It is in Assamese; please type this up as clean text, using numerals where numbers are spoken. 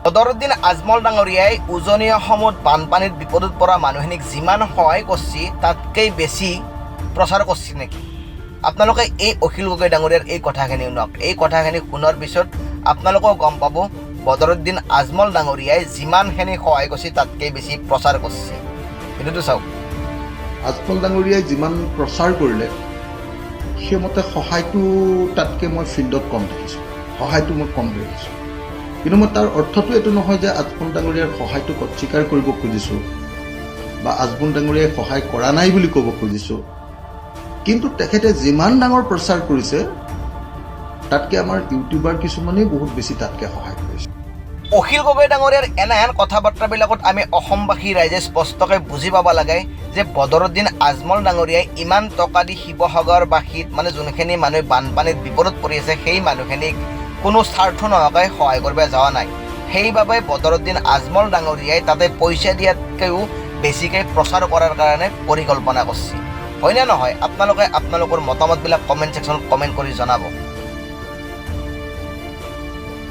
বদৰুদ্দিন আজমল ডাঙৰীয়াই উজনি অসমত বানপানীত বিপদত পৰা মানুহখিনিক যিমান সহায় কৰিছে তাতকৈ বেছি প্ৰচাৰ কৰিছে নেকি? আপোনালোকে এই অখিল গগৈ ডাঙৰীয়াৰ এই কথাখিনি শুনক। এই কথাখিনি শুনাৰ পিছত আপোনালোকেও গম পাব বদৰুদ্দিন আজমল ডাঙৰীয়াই যিমানখিনি সহায় কৰিছে তাতকৈ বেছি প্ৰচাৰ কৰিছে। সেইটোতো চাওক। আজমল ডাঙৰীয়াই যিমান প্ৰচাৰ কৰিলে সেইমতে সহায়টো তাতকৈ মই ফিল্ডত কম দেখিছোঁ, সহায়টো মই কম দেখিছোঁ। কিন্তু মই তাৰ অৰ্থটো এইটো নহয় যে আজমল ডাঙৰীয়াৰ সহায়টোক অস্বীকাৰ কৰিব খুজিছোঁ বা আজমল ডাঙৰীয়াই সহায় কৰা নাই বুলি ক'ব খুজিছোঁ। কিন্তু তেখেতে যিমান ডাঙৰ প্ৰচাৰ কৰিছে তাতকৈ আমাৰ ইউটিউবাৰ কিছুমানেই বহুত বেছি তাতকৈ সহায় কৰিছে। অখিল গগৈ ডাঙৰীয়াৰ এনেহেন কথা বাৰ্তাবিলাকত আমি অসমবাসী ৰাইজে স্পষ্টকৈ বুজি পাব লাগে যে বদৰুদ্দিন আজমল ডাঙৰীয়াই ইমান টকা দি শিৱসাগৰবাসীত মানে যোনখিনি মানুহ বানপানীত বিপদত পৰি আছে সেই মানুহখিনিক কোনো স্বাৰ্থ নোহোৱাকৈ সহায় কৰিব যোৱা নাই। সেইবাবে বদৰুদ্দিন আজমল ডাঙৰীয়াই তাতে পইচা দিয়াতকৈও বেছিকৈ প্ৰচাৰ কৰাৰ কাৰণে পৰিকল্পনা কৰিছে। হয়নে নহয়? আপোনালোকে আপোনালোকৰ মতামতবিলাক কমেণ্ট ছেকশ্যনত কমেণ্ট কৰি জনাব।